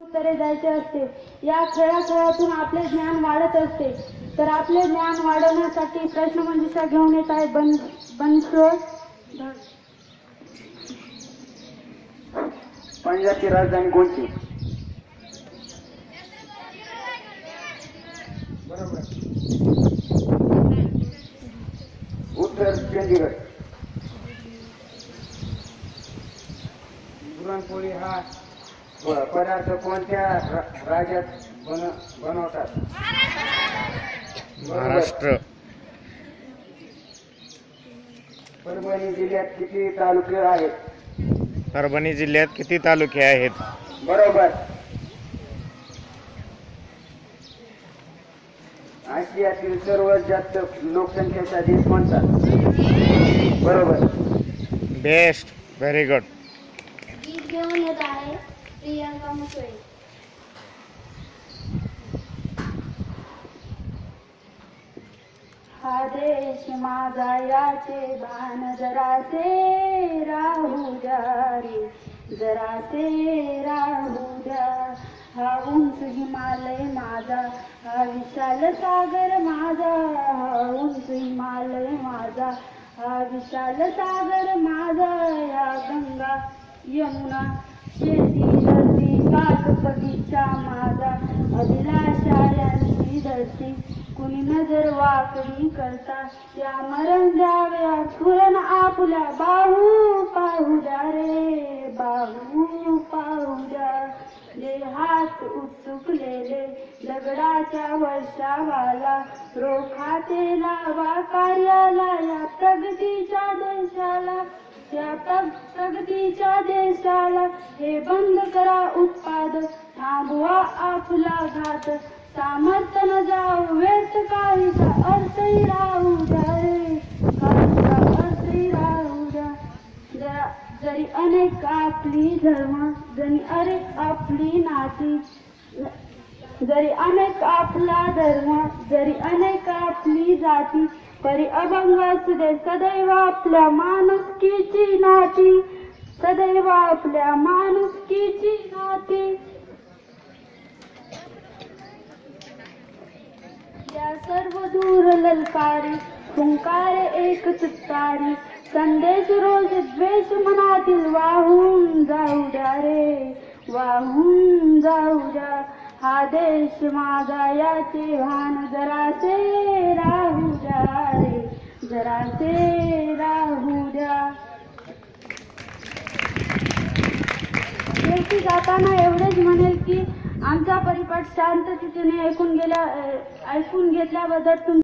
उत्तरे द्यायचे असते। या खेळातून आपले ज्ञान वाढत असते। तर आपले ज्ञान वाढवण्यासाठी प्रश्नमंजुषा घेऊन येत आहे बनसोड। पंजाबची राजधानी कोणती? बरोबर उत्तर चंदीगड। पुरणपोळी हा पदार्थ कोणत्या राज्यात बनवतात? महाराष्ट्र। परभणी जिल्ह्यात किती तालुके आहेत? परभणी जिल्ह्यात किती तालुके आहेत? बरोबर। आशियातील सर्वात जास्त लोकसंख्येचा देश कोणता? बरोबर। Best, very good. गीत घेऊन येत आहे प्रियांका मुसळे। हा देश माझा याचे भान जरासे राहू द्या रे, जरासे राहू द्या। हा उंच हिमालय माझा, हा विशाल सागर माझा, हा उंच हिमालय माझा, हा विशाल सागर माझा। या गंगा यमुना शेती नदी काठ बगीचा माझा, अभिलाषा यांची धरती कुणी नजर वाकडी करता। या मरण द्याव्या स्फुरण आपल्या बाहू पाहू द्या रे, बाहू पाहू द्या। जे हात उचुकलेले दगडाच्या वर्षावाला, रोखाते लावा कार्याला या प्रगतीच्या देशाला, या प्रगतीच्या देशाला। हे बंद करा उत्पादन, थांबवा आपला घात, सामर्थ्य न जाऊ व्यर्थ, काहीचा अर्थही राहू द्या रे, काहीचा अर्थही राहू द्या। जरी अनेक आपली धर्म, जरी अनेक आपली नाती, जरी अनेक आपला धर्म, जरी अनेक आपली जाती, परी अभंग असू दे सदैव आपल्या माणुसकीची नाती, सदैव आपल्या माणुसकीची नाती। या सर्व दूर ललकारी हुंकारे एक तुतारी, संदेश रोज द्वेष मनातील वाहून जाऊ द्या रे, वाहून जाऊ द्या। हा देश माझा याचे भान जरासे राहू द्या रे, जरासे राहू द्या। शेवटी जाताना एवढेच म्हणेल की आमचा परिपाठ शांततेने ऐकून घेतल्याबद्दल